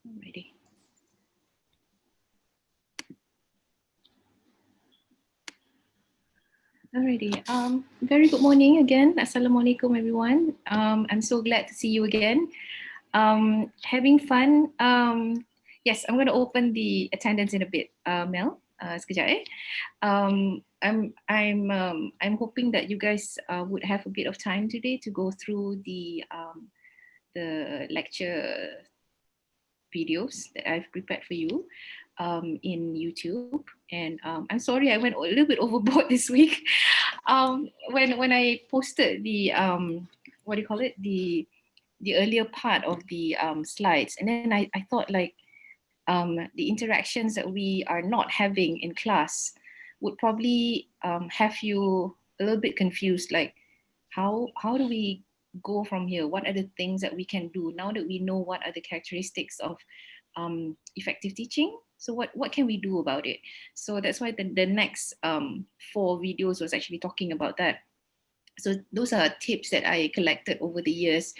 Alrighty. Alrighty. Very good morning again. Assalamualaikum, everyone. I'm so glad to see you again. Having fun. Yes, I'm going to open the attendance in a bit, Mel. Sekejap, eh. I'm hoping that you guys would have a bit of time today to go through the lecture videos that I've prepared for you in YouTube. And I'm sorry I went a little bit overboard this week. When I posted the what do you call it, the earlier part of the slides, and then I thought like the interactions that we are not having in class would probably have you a little bit confused, like how do we go from here? What are the things that we can do now that we know what are the characteristics of effective teaching? So what can we do about it? So that's why the next 4 videos was actually talking about that. So those are tips that I collected over the years,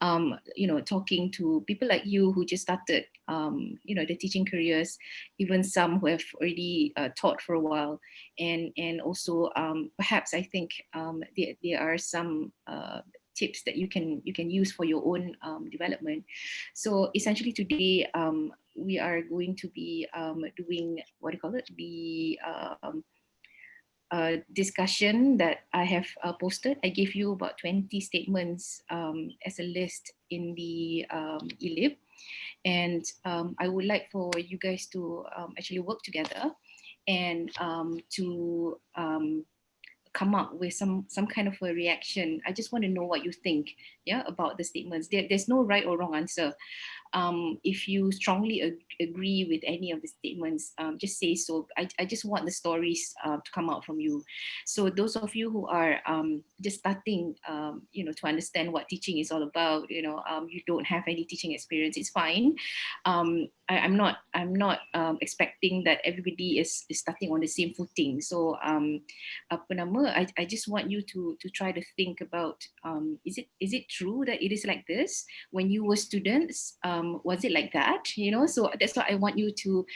talking to people like you who just started, the teaching careers, even some who have already taught for a while, and also perhaps I think there are some tips that you can use for your own development. So essentially today we are going to be doing, what do you call it, the discussion that I have posted. I gave you about 20 statements as a list in the eLib. And I would like for you guys to actually work together and to come up with some kind of a reaction. I just want to know what you think, yeah, about the statements. There's no right or wrong answer. If you strongly agree with any of the statements, just say so. I just want the stories to come out from you. So those of you who are just starting, to understand what teaching is all about, you don't have any teaching experience, it's fine. I'm not expecting that everybody is starting on the same footing. So I just want you to try to think about, is it true that it is like this when you were students? Was it like that? So that's why I want you to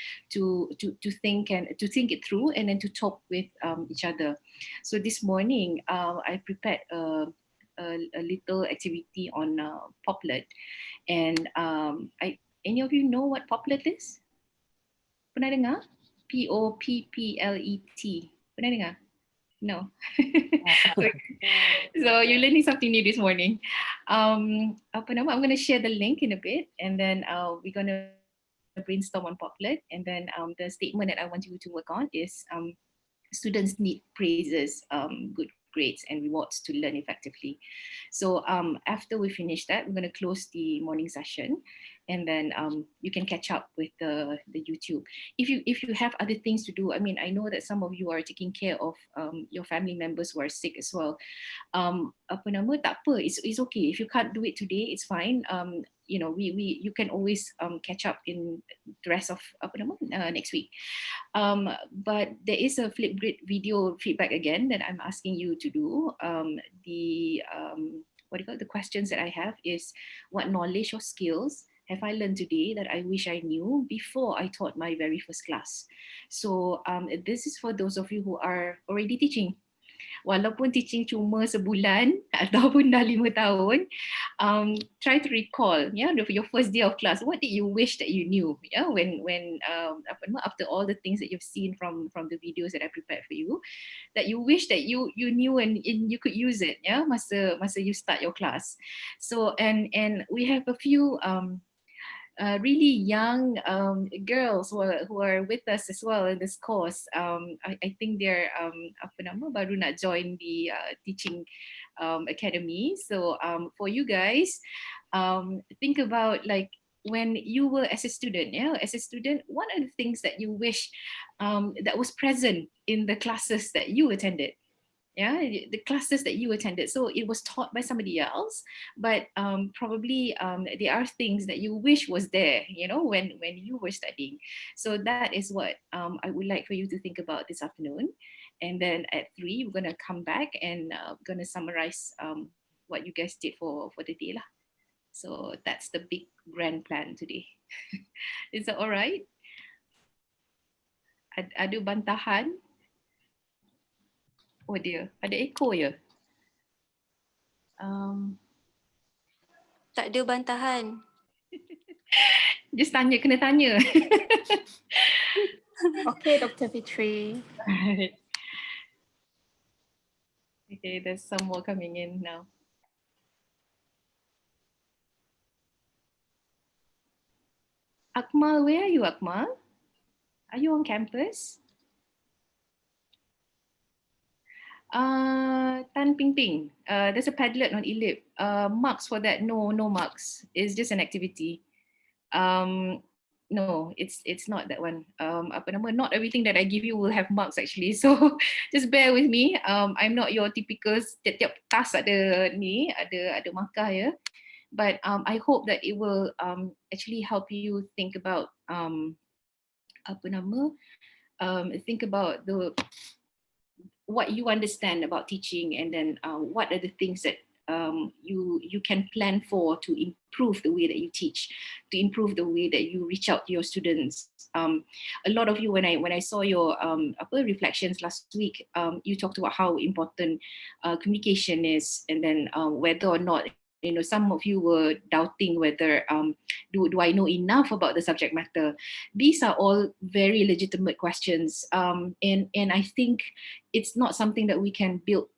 think and to think it through, and then to talk with each other. So this morning I prepared a little activity on Poplet, and any of you know what Poplet is? Pernah dengar? Poplet. Pernah dengar? No. So you're learning something new this morning. I'm going to share the link in a bit, and then we're going to brainstorm on Poplet. And then the statement that I want you to work on is students need praises, good grades, and rewards to learn effectively. So after we finish that, we're going to close the morning session, and then you can catch up with the YouTube. If you have other things to do, I mean, I know that some of you are taking care of your family members who are sick as well. Tak apa, it's okay if you can't do it today, it's fine. You can always catch up in the rest of next week. But there is a Flipgrid video feedback again that I'm asking you to do. What do you call it? The questions that I have is, what knowledge or skills have I learned today that I wish I knew before I taught my very first class? So this is for those of you who are already teaching. Walaupun teaching cuma sebulan ataupun dah 5 tahun, try to recall, your first day of class. What did you wish that you knew? When after all the things that you've seen from the videos that I prepared for you, that you wish that you knew and you could use it, masa you start your class. So and we have a few really young girls who are with us as well in this course. I think they're baru nak join the teaching academy. So for you guys, think about like when you were as a student, what are the things that you wish that was present in the classes that you attended? The classes that you attended, so it was taught by somebody else, but probably there are things that you wish was there, when you were studying. So that is what I would like for you to think about this afternoon. And then at 3 we're going to come back and going to summarize what you guys did for the day lah. So that's the big grand plan today. Is that all right? Ada bantahan? Oh dear, ada echo ya? Tak ada bantahan. Just tanya, kena tanya. Okay, Dr. Fitri. Right. Okay, there's some more coming in now. Akmal, where are you, Akmal? Are you on campus? Tan Ping Ping, there's a Padlet on eLib. Marks for that? No marks. It's just an activity. No, it's not that one. Apa nama? Not everything that I give you will have marks actually. So just bear with me. I'm not your typical tiap task ada ni, ada markah ya. But I hope that it will actually help you think about apa nama? Think about what you understand about teaching, and then what are the things that you can plan for to improve the way that you teach, to improve the way that you reach out to your students. A lot of you, when I saw your reflections last week, you talked about how important communication is, and then whether or not, some of you were doubting whether do I know enough about the subject matter. These are all very legitimate questions, and I think it's not something that we can build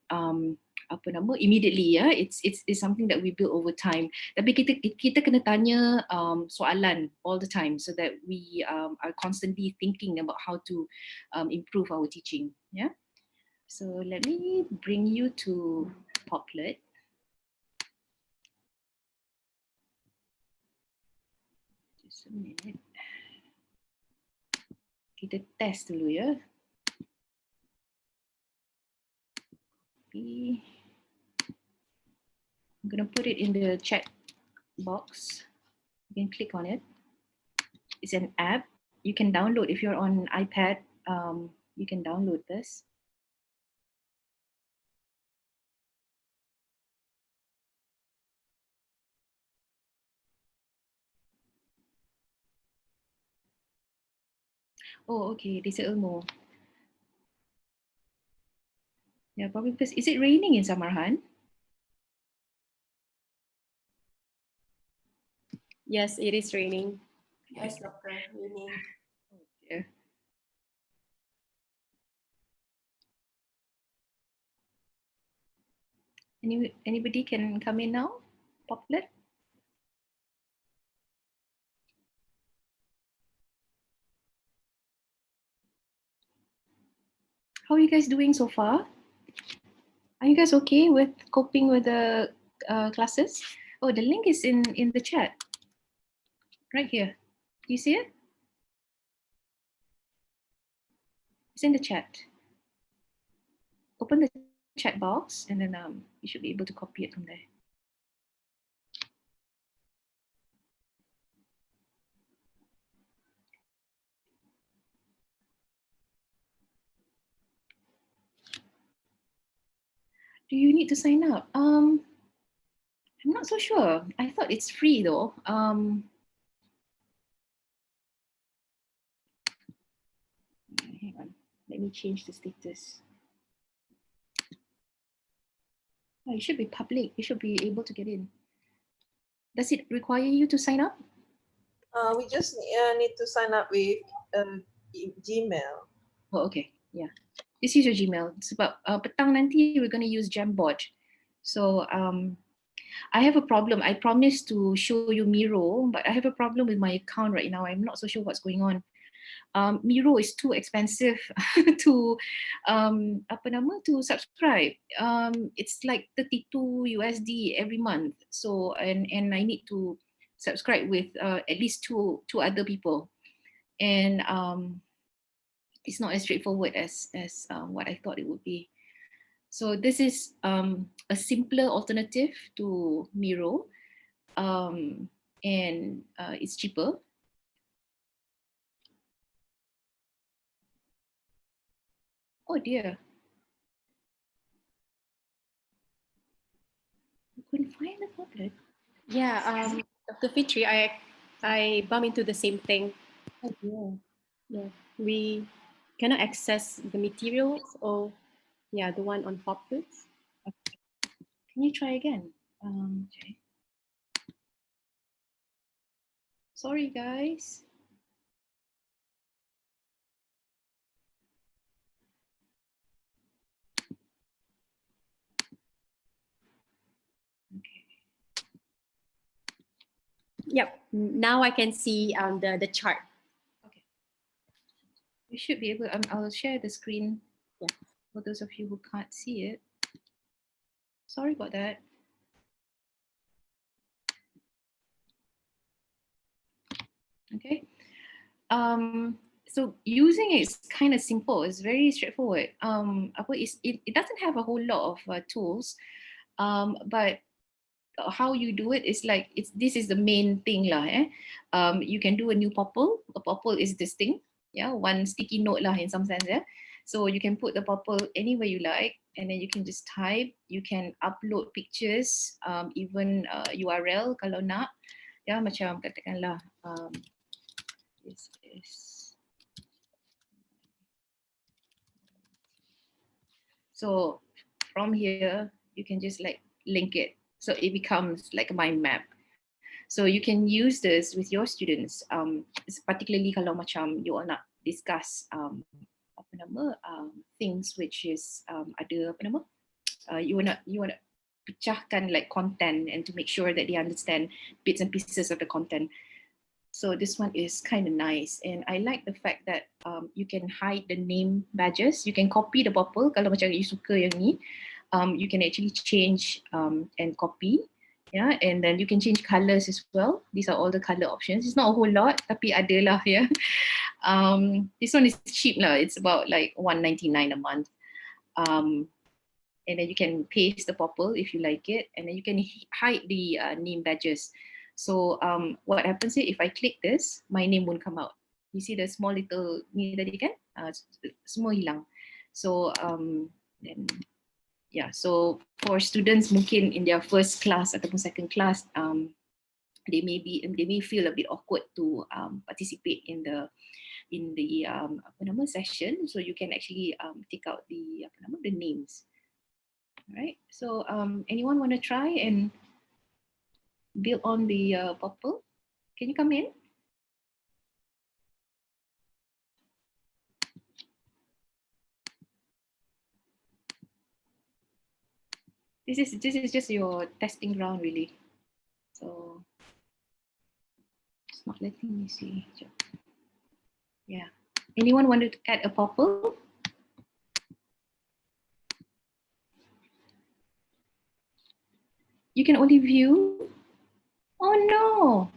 immediately, ya. It's something that we build over time. Tapi kita kena tanya soalan all the time, so that we are constantly thinking about how to improve our teaching. Yeah. So let me bring you to Poplet. Just a minute. Kita test dulu ya. I'm going to put it in the chat box. You can click on it. It's an app you can download if you're on iPad. You can download this. Oh, okay. This is Ilmu. Yeah, probably because, is it raining in Samarhan? Yes, it is raining. Yes, doctor, raining. Oh, dear. Anybody can come in now? Poplet? How are you guys doing so far? Are you guys okay with coping with the classes? Oh, the link is in the chat. Right here. Do you see it? It's in the chat. Open the chat box, and then you should be able to copy it from there. Do you need to sign up? I'm not so sure. I thought it's free though. Hang on. Let me change the status. Oh, it should be public. You should be able to get in. Does it require you to sign up? We just need to sign up with Gmail. Oh, okay. Yeah. Just use your Gmail. Sebab petang nanti we're going to use Jamboard. So I have a problem. I promised to show you Miro, but I have a problem with my account right now. I'm not so sure what's going on. Miro is too expensive to to subscribe. It's like 32 USD every month. So and I need to subscribe with at least two other people, and it's not as straightforward as what I thought it would be. So this is a simpler alternative to Miro, and it's cheaper. Oh dear. I couldn't find the Poplet. Yeah, Dr. Fitri, I bump into the same thing. Oh, yeah. Yeah, we cannot access the materials or yeah, the one on Hopkins. Can you try again? Okay. Sorry, guys. Okay. Yep. Now I can see the chart. Okay. You should be able. I'll share the screen. Yeah. For those of you who can't see it. Sorry about that. Okay. So using it is kind of simple. It's very straightforward. It doesn't have a whole lot of tools, but how you do it is like this is the main thing lah. You can do a new popple. A popple is this thing, yeah, one sticky note lah in some sense, yeah. So you can put the popple anywhere you like, and then you can just type. You can upload pictures, even URL kalau nak, ya, macam katakanlah this is. So from here, you can just like link it. So it becomes like a mind map. So you can use this with your students, particularly kalau macam you all nak discuss apa nama things which is ada apa nama you wanna pecahkan like content and to make sure that they understand bits and pieces of the content. So this one is kind of nice, and I like the fact that you can hide the name badges. You can copy the popple kalau macam you suka yang ni. You can actually change and copy, yeah, and then you can change colors as well. These are all the color options. It's not a whole lot, tapi ada lah, yeah. This one is cheap lah. It's about like $1.99 a month. And then you can paste the popple if you like it, and then you can hide the name badges. So what happens is if I click this, my name won't come out. You see the small little ni tadi kan? Semua hilang. So then yeah, so for students mungkin in their first class ataupun second class, they may feel a bit awkward to participate in the apa nama session. So you can actually take out the apa nama the names. All right. So anyone want to try and build on the popple? Can you come in? This is just your testing ground really. So it's not letting me see. Yeah. Anyone want to add a popple? You can only view. Oh no.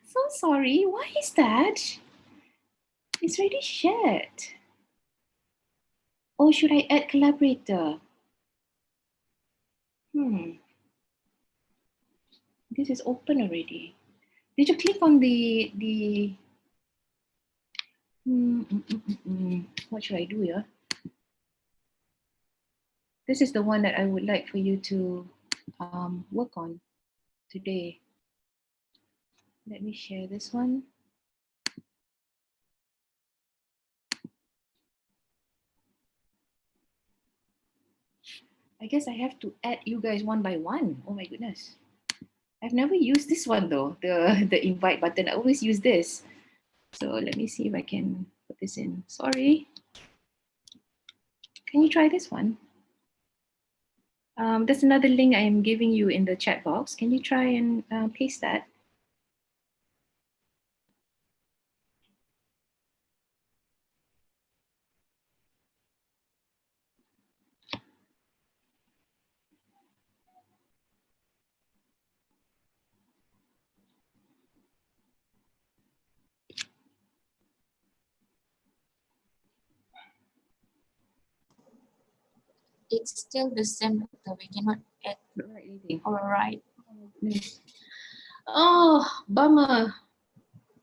So sorry. Why is that? It's already shared. Oh, should I add collaborator? This is open already. Did you click on the what should I do here? This is the one that I would like for you to work on today. Let me share this one. I guess I have to add you guys one by one. Oh my goodness. I've never used this one though, the invite button. I always use this. So let me see if I can put this in. Sorry. Can you try this one? There's another link I am giving you in the chat box. Can you try and paste that? It's still the same, doctor. We cannot add or write. Oh, bummer.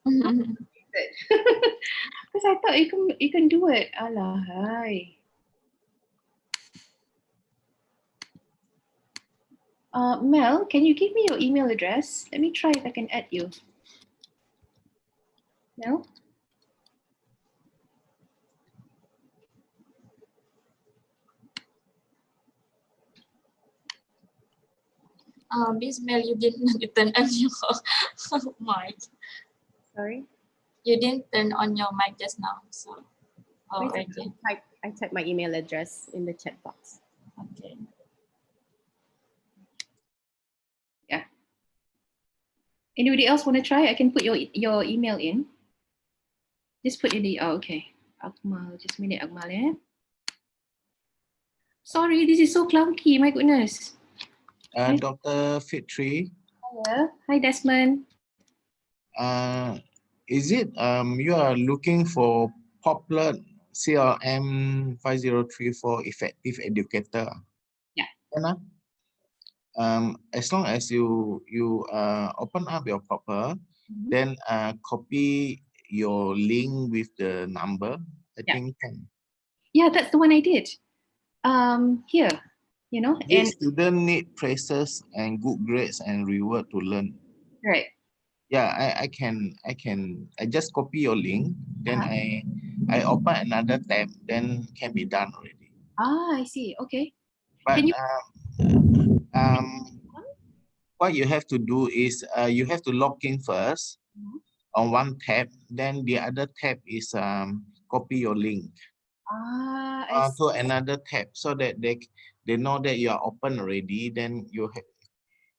Because I thought you can do it. Alahai. Mel, can you give me your email address? Let me try if I can add you. Mel? Miss Mel, you didn't turn on your mic. Sorry. You didn't turn on your mic just now. So, oh, Wait, okay. I typed my email address in the chat box. Okay. Yeah. Anybody else want to try? I can put your email in. Just put in the, oh, okay. Akmal, just a minute, Akmal, eh? Sorry, this is so clunky, my goodness. Dr. Fitri. Hiya. Hi, Desmond. Is it you are looking for popular CLM5034 effective educator? Yeah. As long as you open up your popper, then copy your link with the number. I think can. Yeah, that's the one I did. Here, you know, This and student need praises and good grades and reward to learn. right. Yeah, I just copy your link, then I open another tab, then can be done already. Ah, I see. Okay. But Can you? what you have to do is you have to log in first on one tab, then the other tab is copy your link to another tab so that they know that you are open already. Then you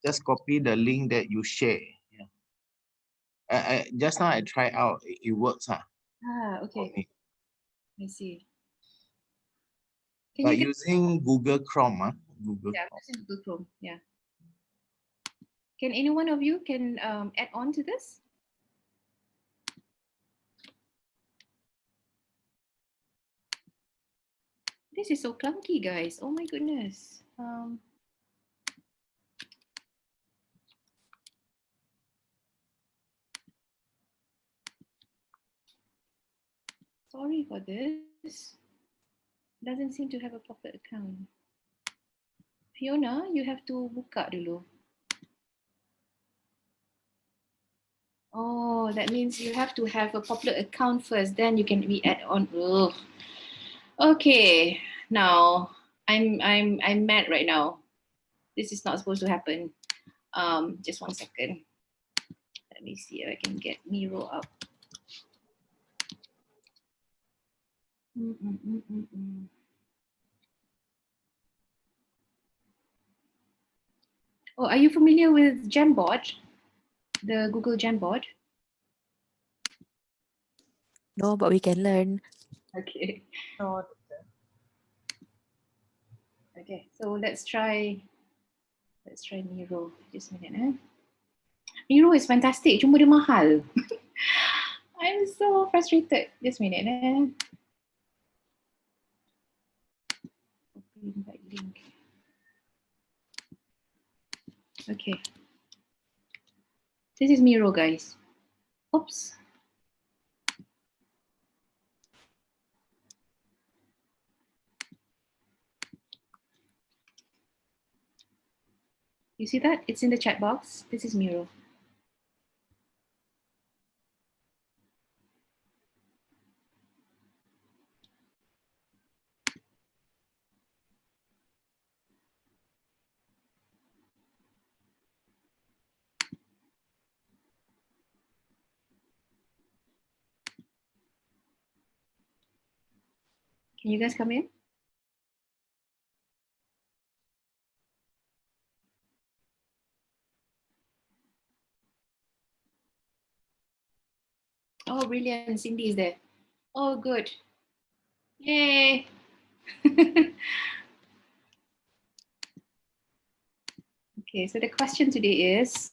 just copy the link that you share. Just now I try out, it works. Okay. I see. But using Google Chrome, Yeah, using Google Chrome. Yeah. Can any one of you can add on to this? This is so clunky, guys. Oh my goodness. Sorry for this. Doesn't seem to have a proper account. Fiona, you have to buka dulu. Oh, that means you have to have a popular account first, then you can be add on. Ugh. Okay, now I'm mad right now. This is not supposed to happen. Just 1 second. Let me see if I can get Miro up. Oh, are you familiar with Jamboard? The Google Jamboard? No, but we can learn. Okay. No. Okay, so let's try Miro. Just a minute. Miro is fantastic, cuma dia mahal. I'm so frustrated. Just a minute. Invite link. Okay. This is Miro, guys. Oops. You see that? It's in the chat box. This is Miro. Can you guys come in? Oh, brilliant. Cindy is there. Oh, good. Yay. Okay, so the question today is,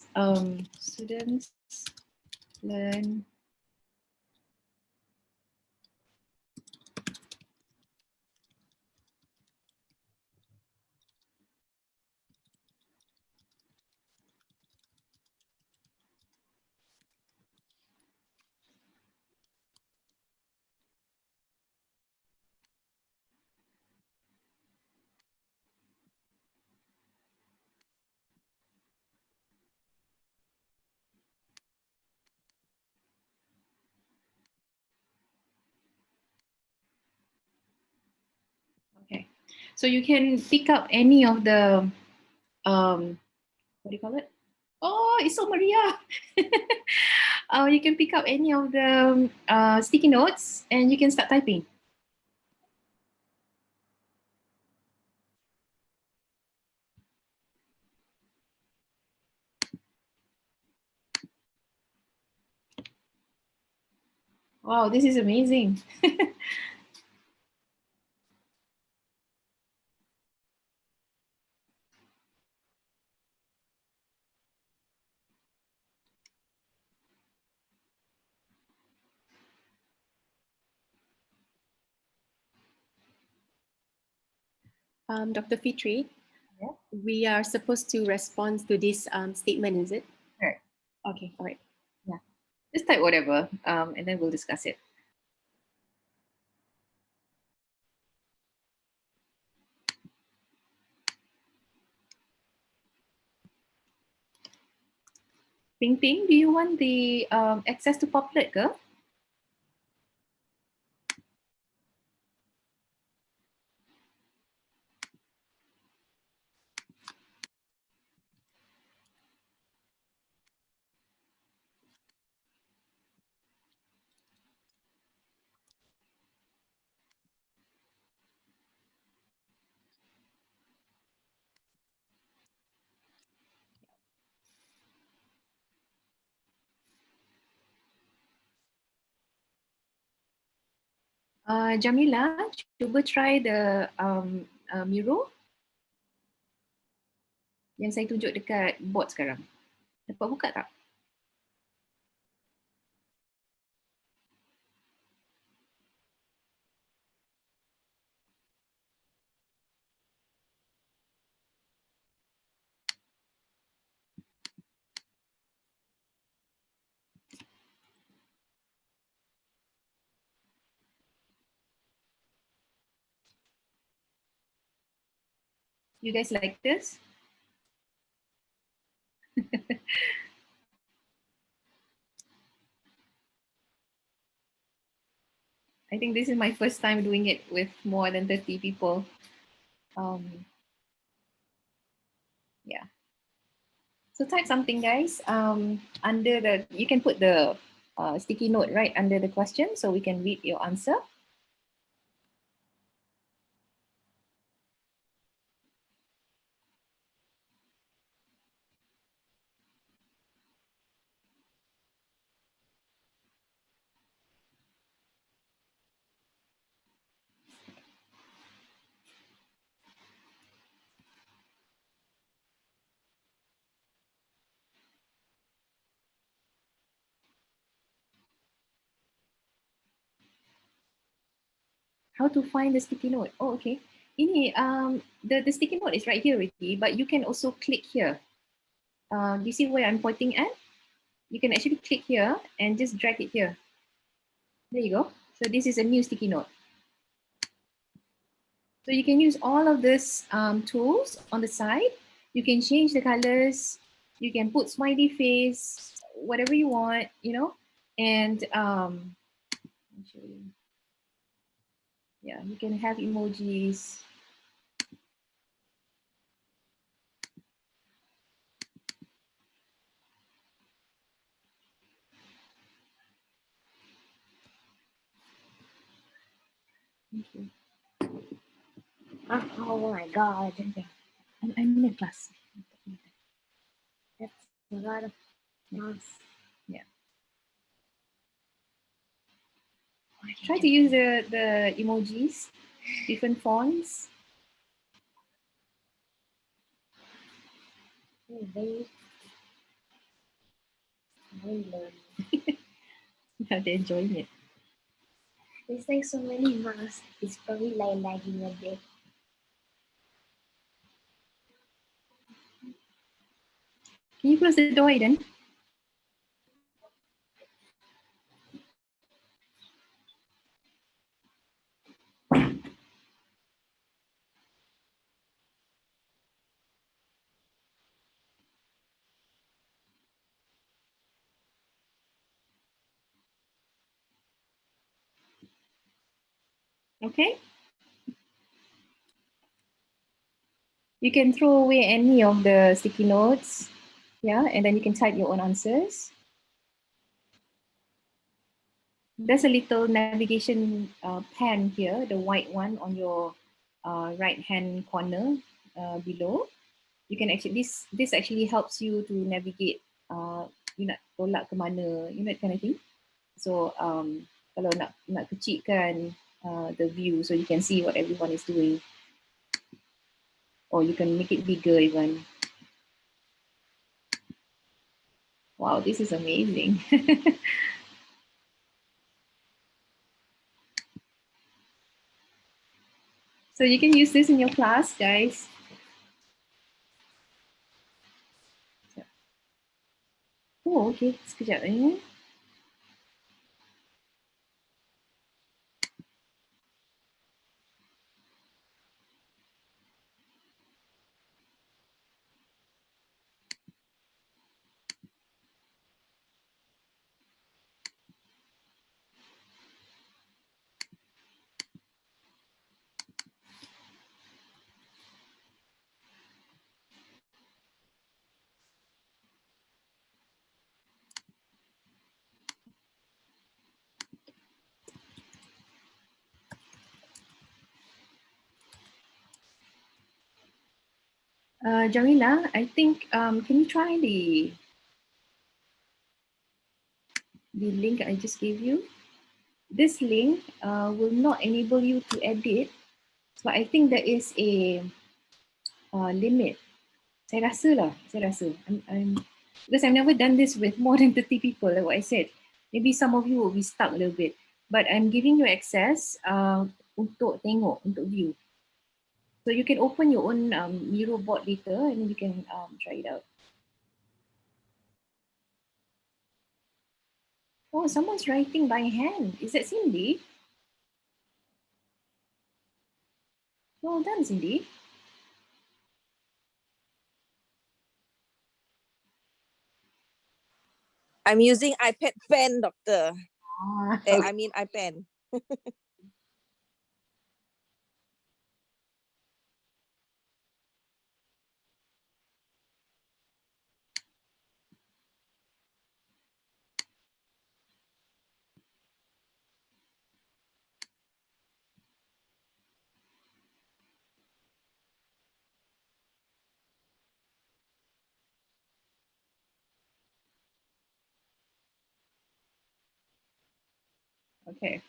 students learn So you can pick up any of the, what do you call it? Oh, it's so Maria. You can pick up any of the sticky notes and you can start typing. Wow, this is amazing. Dr. Fitri, Yeah. we are supposed to respond to this statement, is it? Right. Okay, all right. Yeah. Just type whatever, and then we'll discuss it. Ping Ping, do you want the access to Poplet, girl? Jamila, cuba try the Miro yang saya tunjuk dekat board sekarang. Dapat buka tak? You guys like this? I think this is my first time doing it with more than 30 people. Yeah. So type something, guys. Under the, you can put the sticky note right under the question so we can read your answer. How to find the sticky note? Oh, okay. Ini the sticky note is right here already, but you can also click here. Do you see where I'm pointing at? You can actually click here and just drag it here. There you go. So this is a new sticky note. So you can use all of these tools on the side. You can change the colors. You can put smiley face, whatever you want, you know. And I'll show you. Yeah, you can have emojis. Thank you. Oh my God. I'm in a class. That's a lot of math. Yeah. Try to use the emojis, different fonts. Very, very learn. Yeah, they're enjoying it. There's like so many masks. It's probably like lagging a bit. Can you close the door, Aiden? Okay. You can throw away any of the sticky notes, yeah, and then you can type your own answers. There's a little navigation pen here, the white one on your right-hand corner below. You can actually, this actually helps you to navigate, you nak tolak ke mana, you know, that kind of thing. So kalau nak kecilkan the view so you can see what everyone is doing. Or you can make it bigger even. Wow, this is amazing. So you can use this in your class, guys. Oh, okay. Sekejap. Jamila, I think, can you try the link I just gave you? This link will not enable you to edit, but I think there is a limit. Saya rasa. Because I've never done this with more than 30 people, like what I said. Maybe some of you will be stuck a little bit, but I'm giving you access untuk tengok, untuk view. So you can open your own Miro board later and you can try it out. Oh, someone's writing by hand. Is that Cindy? Well done, Cindy. I'm using iPad pen, doctor. Okay. I mean iPad. Okay.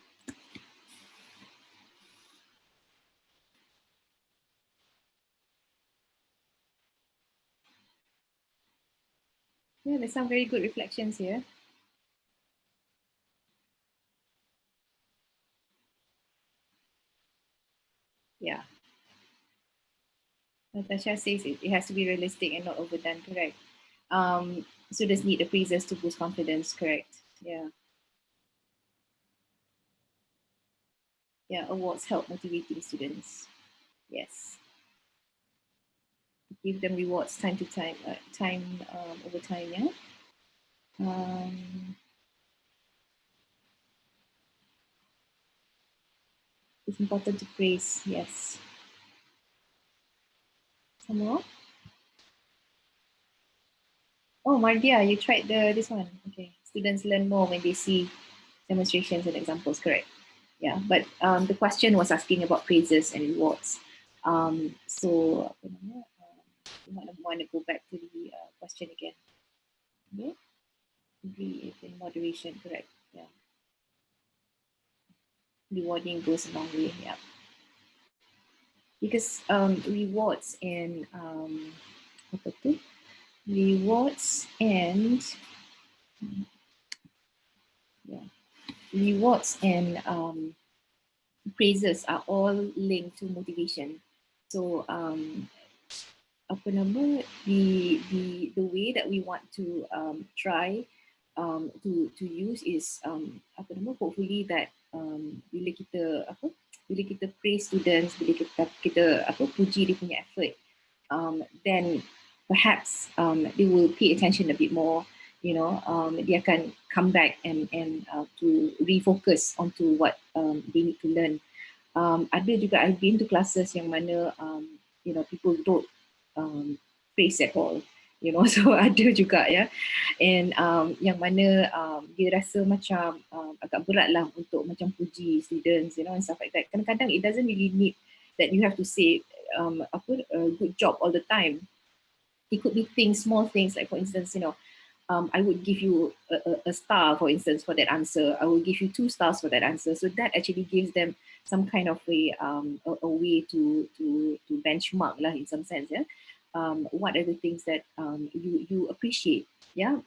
Yeah, there's some very good reflections here. Yeah. Natasha says it has to be realistic and not overdone, correct. Students need appraisers to boost confidence, correct. Yeah. Yeah, awards help motivating students. Yes. Give them rewards time to time, over time, yeah. It's important to praise, yes. Some more? Oh, Mardia, you tried this one. Okay. Students learn more when they see demonstrations and examples, correct. Yeah, but the question was asking about praises and rewards. So you might want to go back to the question again. Okay. Agree in moderation, correct. Yeah. Rewarding goes a long way, yeah. Because rewards and rewards and praises are all linked to motivation. So the way that we want to try to use is hopefully that bila kita praise students, bila kita puji dia punya effort, then perhaps they will pay attention a bit more, you know. They akan come back and to refocus onto what they need to learn. Ada juga I've been to classes yang mana you know, people don't praise at all, you know. So ada juga ya, and yang mana dia rasa macam agak berat lah untuk macam puji students, you know, and stuff like that. Kadang-kadang it doesn't really need that you have to say a good job all the time. It could be things, small things, like for instance, you know, I would give you a star, for instance, for that answer. I will give you 2 stars for that answer. So that actually gives them some kind of a way to benchmark lah, in some sense. Yeah, what are the things that you appreciate? Yeah,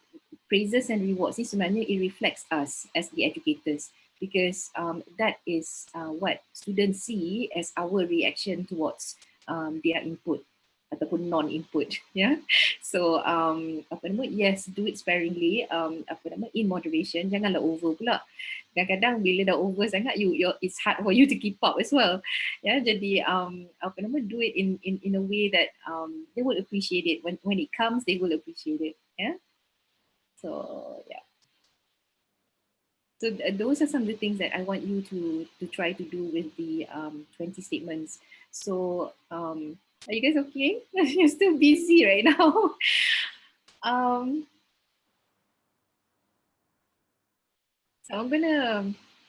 praises and rewards. This sebenarnya it reflects us as the educators, because that is what students see as our reaction towards their input ataupun non-input. Yeah, so apa nama, yes, do it sparingly, apa nama, in moderation, janganlah over pula. Kadang-kadang bila dah over sangat, it's hard for you to keep up as well. Yeah, jadi apa nama, do it in a way that they will appreciate it. When it comes, they will appreciate it. Yeah, so yeah. So those are some of the things that I want you to try to do with the 20 statements. So are you guys okay? You're still busy right now. So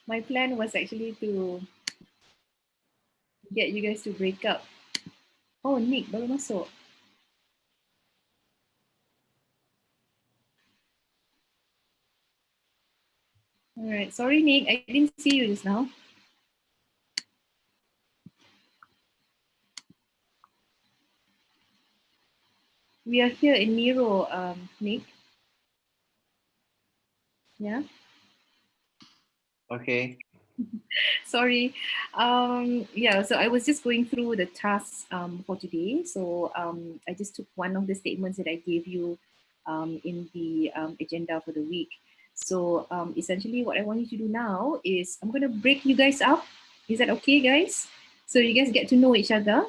my plan was actually to get you guys to break up. Oh, Nick baru masuk. All right, sorry Nick, I didn't see you just now. We are here in Miro, Nick. Yeah. Okay. Sorry. Yeah, so I was just going through the tasks for today. So I just took one of the statements that I gave you in the agenda for the week. So essentially what I want you to do now is I'm going to break you guys up. Is that okay, guys? So you guys get to know each other.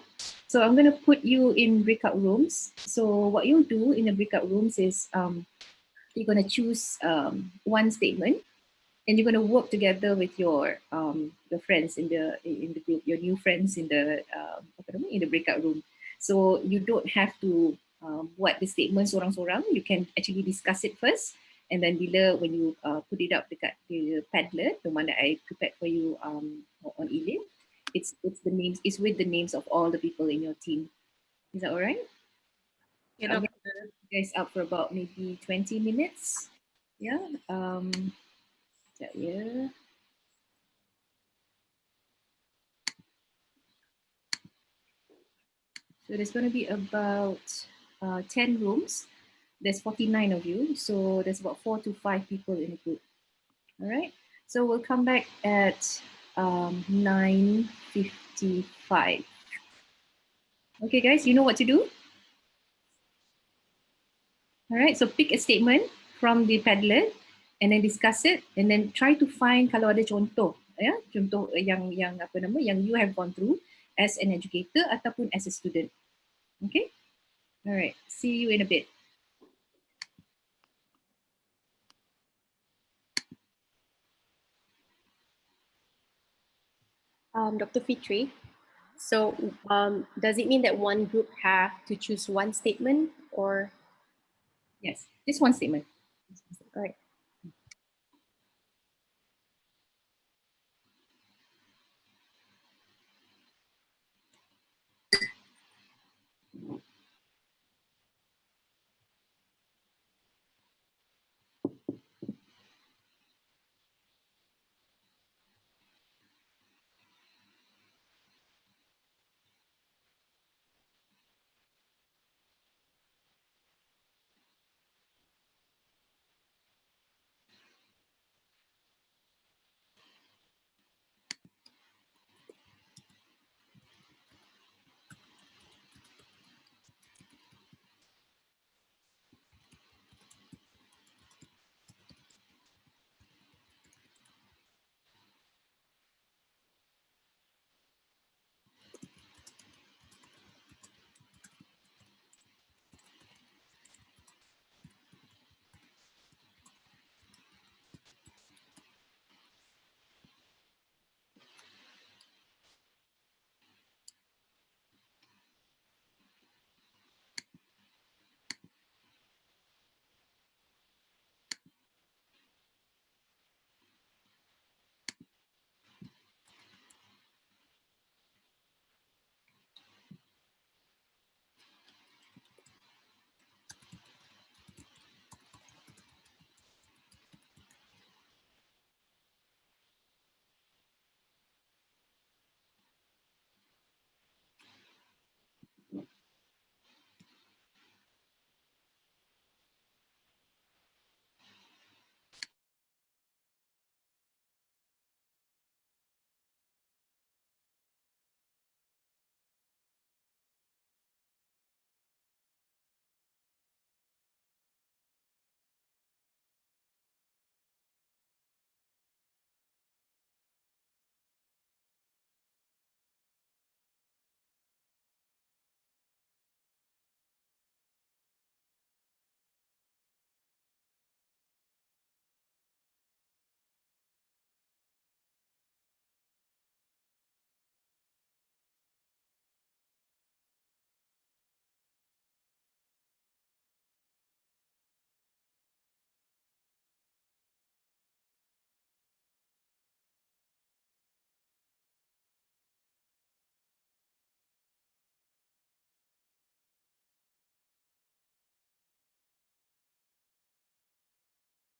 So I'm going to put you in breakout rooms. So what you'll do in the breakout rooms is you're going to choose one statement, and you're going to work together with your friends in the group, your new friends in the breakout room. So you don't have to buat the statement sorang-sorang. You can actually discuss it first, and then when you put it up dekat the Padlet, the one that I prepared for you on email, it's the names, it's with the names of all the people in your team. Is that all right? Yeah, I'm going to put you guys up for about maybe 20 minutes. Yeah. Yeah. So there's going to be about 10 rooms. There's 49 of you, so there's about 4 to 5 people in the group. All right. So we'll come back at 9:55. Okay, guys, you know what to do. All right. So pick a statement from the Padlet and then discuss it, and then try to find kalau ada contoh, ya, contoh yang apa nama, yang you have gone through as an educator ataupun as a student. Okay. All right. See you in a bit. Dr. Fitri, so does it mean that one group have to choose one statement or? Yes, just one statement. All right.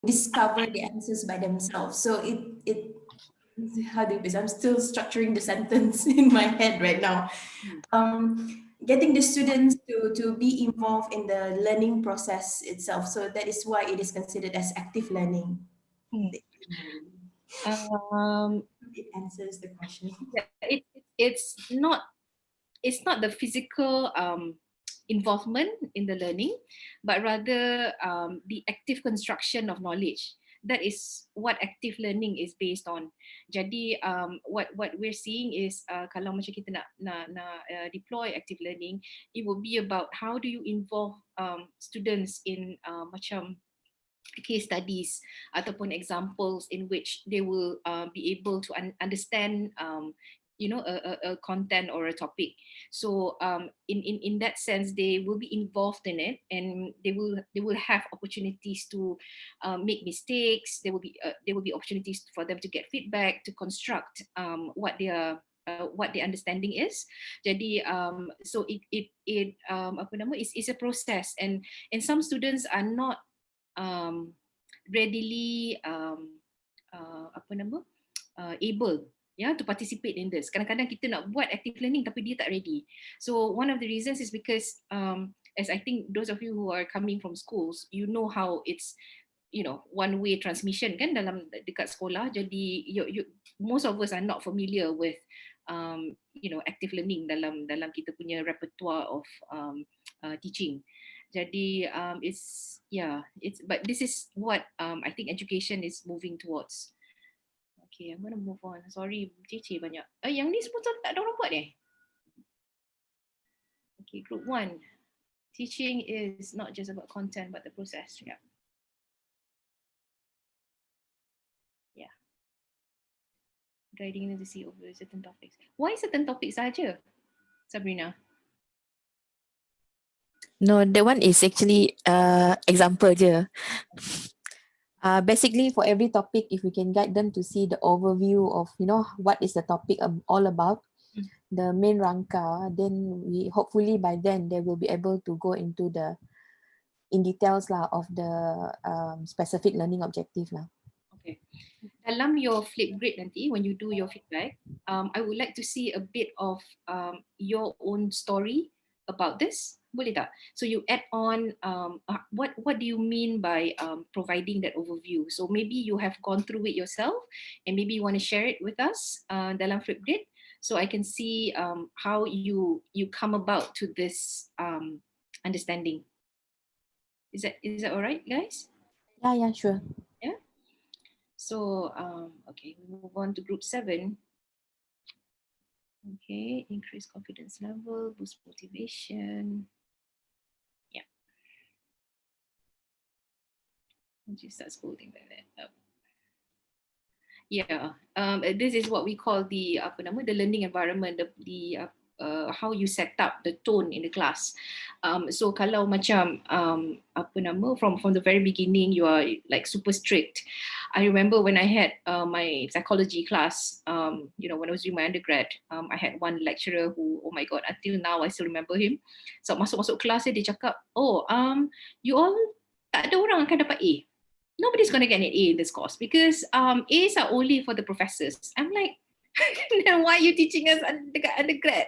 discover the answers by themselves. So how do you I'm still structuring the sentence in my head right now. Getting the students to be involved in the learning process itself. So that is why it is considered as active learning. It answers the question. Yeah, it's not the physical involvement in the learning, but rather the active construction of knowledge. That is what active learning is based on. Jadi what we're seeing is kalau macam kita nak deploy active learning, it will be about how do you involve students in macam case studies ataupun examples in which they will be able to understand a content or a topic. So in that sense, they will be involved in it, and they will have opportunities to make mistakes. There will be opportunities for them to get feedback, to construct what their understanding is. Jadi so it's a process, and some students are not readily able to participate in this. Kadang-kadang kita nak buat active learning tapi dia tak ready. So one of the reasons is because as I think those of you who are coming from schools, you know how it's one way transmission kan dalam dekat sekolah. Jadi most of us are not familiar with active learning dalam kita punya repertoire of teaching. Jadi but this is what I think education is moving towards. Okay, I'm going to move on. Sorry, Cici banyak. Yang ni semua tak ada orang buat Okay, group 1. Teaching is not just about content but the process. Yeah. Guiding them to see over certain topics. Why certain topics saja, Sabrina? No, that one is actually example je. Basically, for every topic, if we can guide them to see the overview of, what is the topic all about, the main rangka, then we hopefully by then they will be able to go into in details of the specific learning objective lah. Okay. Dalam your Flipgrid nanti, when you do your feedback, I would like to see a bit of your own story about this. Boleh tak? So you add on what do you mean by providing that overview? So maybe you have gone through it yourself, and maybe you want to share it with us dalam Flipgrid, so I can see how you come about to this understanding. Is that alright, guys? Yeah, sure. Yeah. So okay, we move on to group 7. Okay, increase confidence level, boost motivation. Yeah. Once you start scolding like that. Yeah, this is what we call the learning environment, the how you set up the tone in the class. So kalau macam from the very beginning you are like super strict. I remember when I had my psychology class, when I was doing my undergrad, I had one lecturer who, oh my god, until now I still remember him. So masuk kelas dia cakap, you all tak ada orang akan dapat A. Nobody's going to get an A in this course because A's are only for the professors. I'm like, then why are you teaching us undergrad,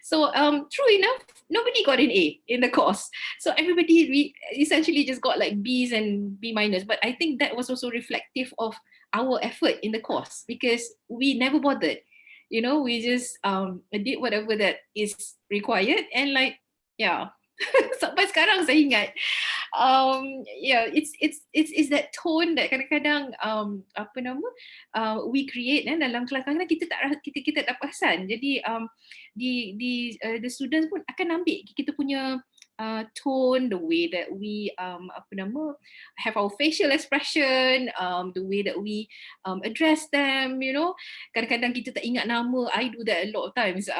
So true enough, nobody got an A in the course. So everybody essentially just got like B's and B minus. But I think that was also reflective of our effort in the course because we never bothered. We just did whatever that is required, and like, yeah. Sampai sekarang saya ingat. It's that tone that kadang-kadang we create dalam kelas. Kadang-kadang kita tak perasan. Jadi the students pun akan ambil kita punya tone, the way that we have our facial expression, the way that we address them. Kadang-kadang kita tak ingat nama. I do that a lot of times.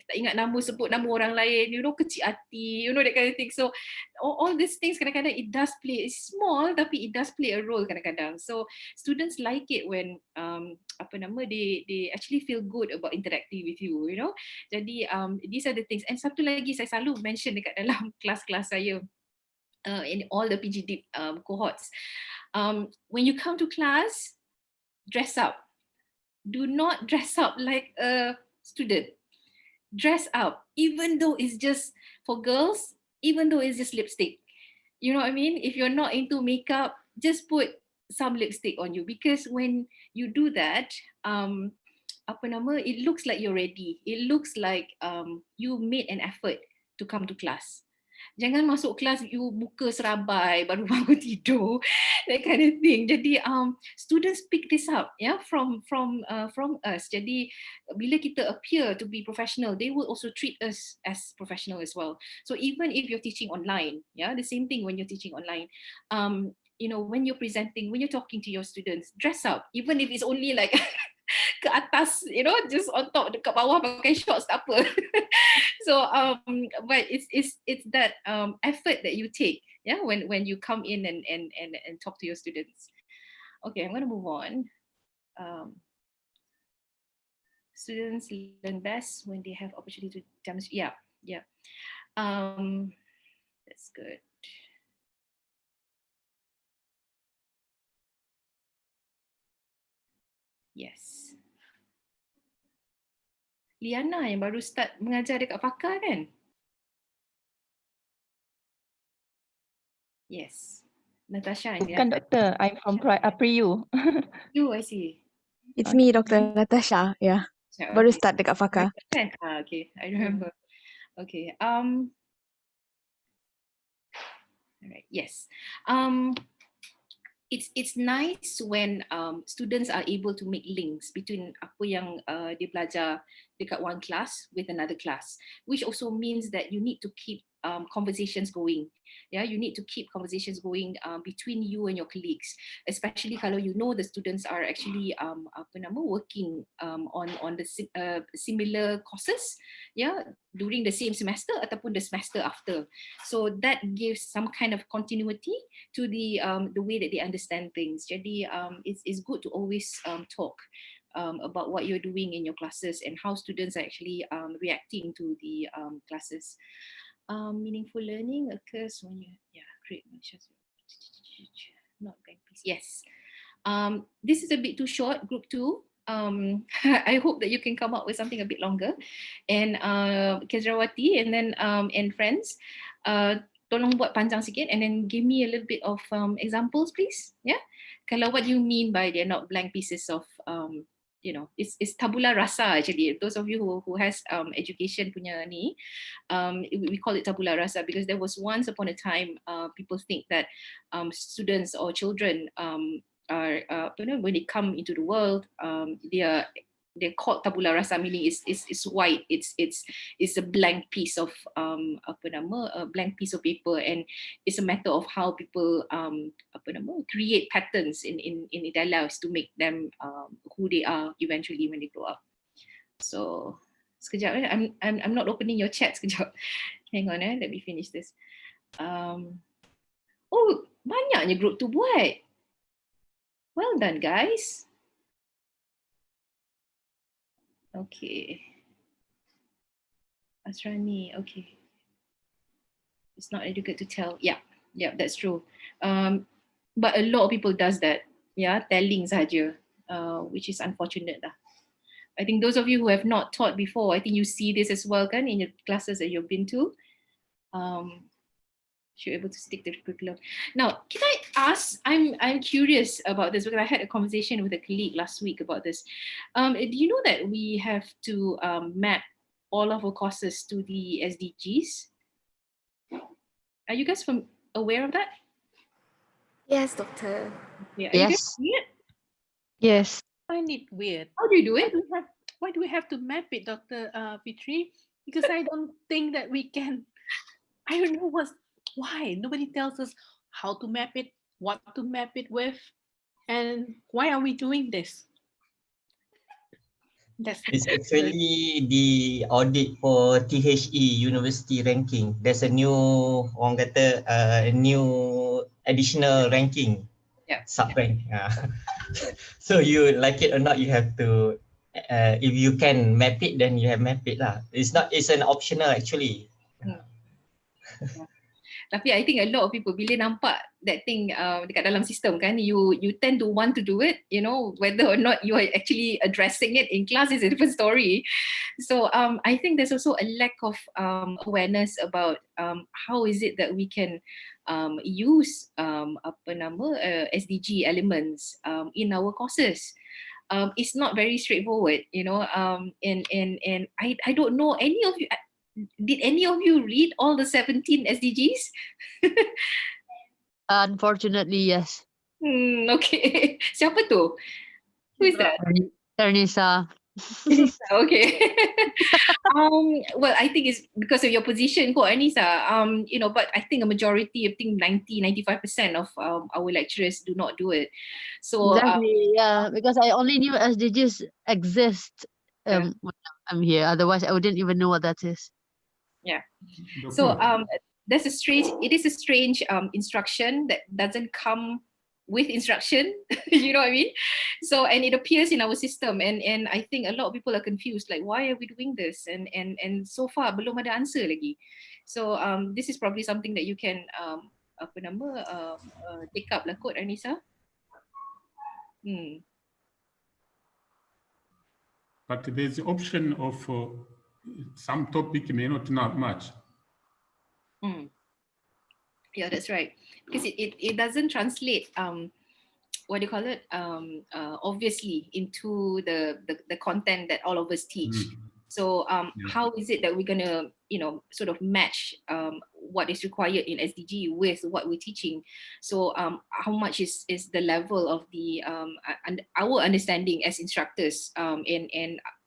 Tak ingat nama, sebut nama orang lain, kecil hati, that kind of thing. So all these things kadang-kadang it does play, it's small tapi it does play a role kadang-kadang. So students like it when they actually feel good about interacting with you, Jadi these are the things. And satu lagi saya selalu mention dekat dalam kelas-kelas saya in all the PG Deep cohorts. When you come to class, dress up. Do not dress up like a student. Dress up, even though it's just for girls, even though it's just lipstick. You know what I mean? If you're not into makeup, just put some lipstick on you, because when you do that, it looks like you're ready. It looks like you made an effort to come to class. Jangan masuk kelas you muka serabai baru bangun tidur, that kind of thing. Jadi students pick this up, yeah, from us. Jadi bila kita appear to be professional, they will also treat us as professional as well. So even if you're teaching online, yeah, the same thing when you're teaching online. You know, when you're presenting, when you're talking to your students, dress up, even if it's only like ke atas, you know, just on top, dekat bawah pakai shorts tak apa. So but it's that effort that you take, yeah, when you come in and talk to your students. Okay, I'm going to move on. Students learn best when they have opportunity to demonstrate. Yeah. That's good. Yes. Liana yang baru start mengajar dekat Fakar kan? Yes. Natasha and Bukan doktor, I'm from Pre-U. You, I see. It's me, Dr. Natasha. Yeah. Okay. Baru start dekat Fakar. Okay, I remember. Okay. All right. Yes. It's nice when students are able to make links between apa yang dia belajar dekat one class with another class, which also means that you need to keep conversations going. Yeah, you need to keep conversations going between you and your colleagues, especially kalau you know the students are actually working on the similar courses, yeah, during the same semester ataupun the semester after. So that gives some kind of continuity to the way that they understand things. Jadi it's good to always talk about what you're doing in your classes and how students are actually reacting to the classes. Meaningful learning occurs when you create not going piece. Yes. This is a bit too short, group 2. I hope that you can come up with something a bit longer. And Kezrawati and then and friends, tolong buat panjang sikit and then give me a little bit of examples, please. Yeah. Kalau what you mean by they're not blank pieces of you know, it's tabula rasa actually. Those of you who has education punya ni, we call it tabula rasa because there was once upon a time people think that students or children are when they come into the world, they're called tabula rasa, meaning it's white, it's a blank piece of a blank piece of paper, and it's a matter of how people create patterns in their lives to make them who they are eventually when they grow up. So sekejap, I'm not opening your chat sekejap. Hang on, let me finish this. Oh, banyaknya group tu buat. Well done, guys. Okay. Asrani, okay. It's not educate to tell. Yeah, that's true. But a lot of people does that. Yeah, telling saja, which is unfortunate lah. I think those of you who have not taught before, I think you see this as well, kan, in your classes that you've been to. You're able to stick to the curriculum. Now, can I ask? I'm curious about this because I had a conversation with a colleague last week about this. Do you know that we have to map all of our courses to the SDGs? Are you guys aware of that? Yes, Doctor. Yeah. Are you guys doing it? Yes. I find it weird. How do you do it? Why do we have to map it, Dr. Fitri? Because I don't think that we can. I don't know why. Nobody tells us how to map it, what to map it with, and why are we doing this? It's actually the audit for THE university ranking. There's a new, orang kata, new additional ranking, sub-rank. So you like it or not, you have to, if you can map it, then you have map it lah. It's an optional actually. Tapi I think a lot of people bila nampak that thing dekat dalam sistem kan, you tend to want to do it, you know, whether or not you are actually addressing it in class is a different story. So I think there's also a lack of awareness about how is it that we can use SDG elements in our courses. It's not very straightforward, you know, and I don't know any of you. Did any of you read all the 17 SDGs? Unfortunately, yes. Okay. Siapa tu? Who is that? Ternisa. Okay. Well, I think it's because of your position, Anissa. You know, but I think a majority, I think 95% of our lecturers do not do it. So Exactly, yeah, because I only knew SDGs exist when I'm here. Otherwise, I wouldn't even know what that is. Yeah. So it is a strange instruction that doesn't come with instruction. You know what I mean? So, and it appears in our system, and I think a lot of people are confused, like, why are we doing this? And so far belum ada answer lagi. So this is probably something that you can take up lah kot, Anissa. But there's the option of some topic may not much. Yeah, that's right. Because it doesn't translate what do you call it? Obviously into the content that all of us teach. So how is it that we're gonna, you know, sort of match what is required in SDG with what we're teaching? So how much is the level of the our understanding as instructors and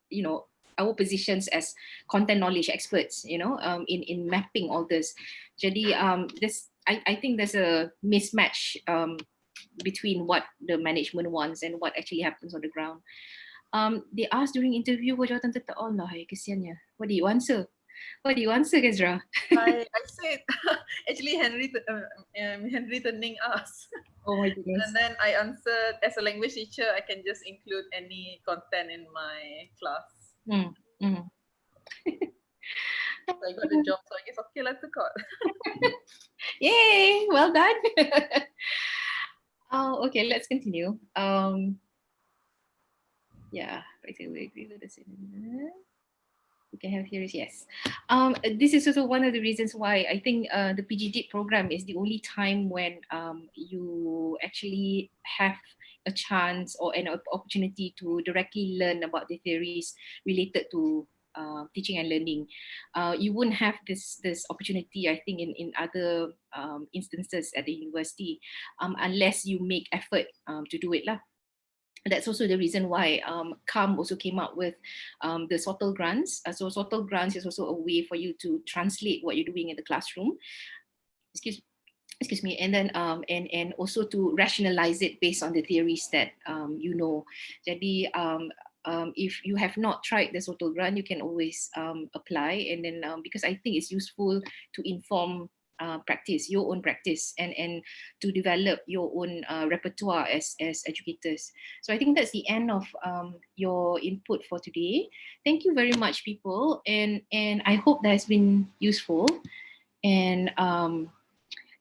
you know, our positions as content knowledge experts, you know, in mapping all this. Jadi this I think there's a mismatch between what the management wants and what actually happens on the ground. They asked during interview, what jawatan tetap Allah, kesiannya. What do you answer? What do you answer, Kezra? I said, actually Henry Turning asked. Oh my goodness. And then I answered, as a language teacher, I can just include any content in my class. So I got the job, so I guess okay lah to God. Yay, well done. Oh, okay, let's continue. Yeah, I think we agree with this. We can have here is yes. This is also one of the reasons why I think the PGDIP program is the only time when you actually have a chance or an opportunity to directly learn about the theories related to teaching and learning. You wouldn't have this opportunity, I think, in other instances at the university unless you make effort to do it lah. That's also the reason why CAM also came up with the SOTL grants. So SOTL grants is also a way for you to translate what you're doing in the classroom. Excuse me, and then and also to rationalize it based on the theories that you know. Jadi if you have not tried the SOTL grant, you can always apply, and then because I think it's useful to inform practice, your own practice, and to develop your own repertoire as educators. So I think that's the end of your input for today. Thank you very much, people, and I hope that has been useful. And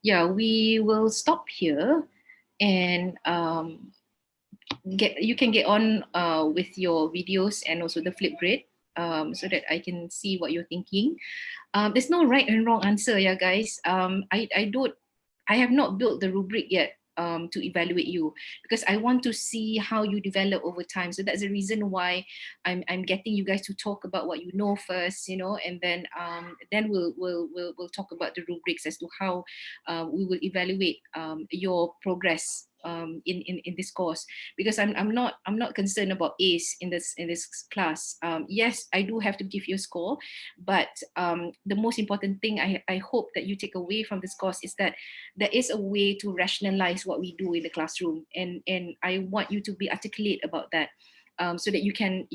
yeah, we will stop here, and you can get on with your videos and also the Flipgrid so that I can see what you're thinking. There's no right and wrong answer, yeah, guys. I have not built the rubric yet to evaluate you because I want to see how you develop over time. So that's the reason why I'm getting you guys to talk about what you know first, you know, and then we'll talk about the rubrics as to how we will evaluate your progress in this course, because I'm not concerned about A's in this class. Yes, I do have to give you a score, but the most important thing I hope that you take away from this course is that there is a way to rationalize what we do in the classroom, and I want you to be articulate about that, so that you can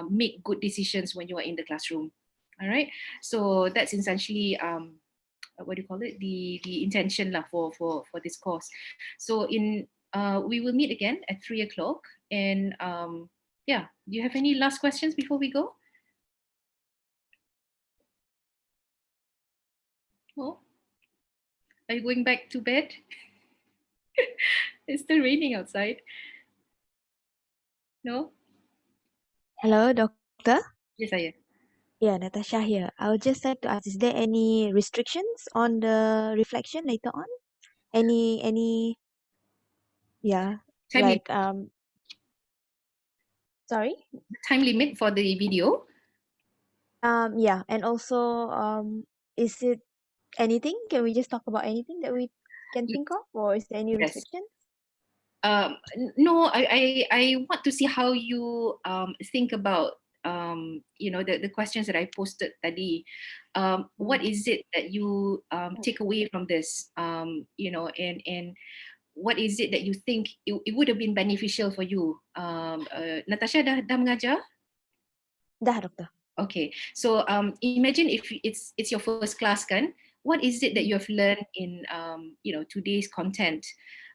make good decisions when you are in the classroom. All right, so that's essentially what do you call it, the intention lah for this course. So we will meet again at 3 o'clock, and yeah, do you have any last questions before we go? Oh. Are you going back to bed? It's still raining outside. No? Hello, doctor. Yes, I am. Yeah, Natasha here. I would just like to ask, is there any restrictions on the reflection later on? Yeah, Time like sorry? time limit for the video? Yeah, and also is it anything? Can we just talk about anything that we can think of, or is there any Yes. restrictions? No, I want to see how you think about the questions that I posted tadi. What is it that you take away from this? And what is it that you think it would have been beneficial for you? Natasha dah mengajar? Dah, doktor. Okay, so imagine if it's your first class kan, what is it that you have learned in today's content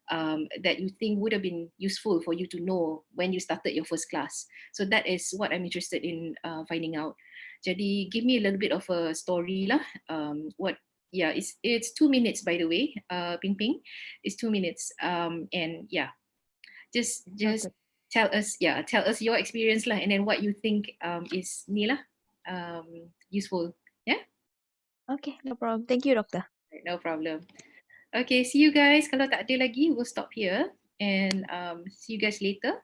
that you think would have been useful for you to know when you started your first class? So that is what I'm interested in finding out. Jadi give me a little bit of a story lah. It's 2 minutes by the way, Ping Ping, it's 2 minutes. And yeah, just tell us your experience lah, and then what you think is ni lah useful. Yeah. Okay, no problem. Thank you, doctor. No problem. Okay, see you guys. Kalau tak ada lagi, we'll stop here and see you guys later.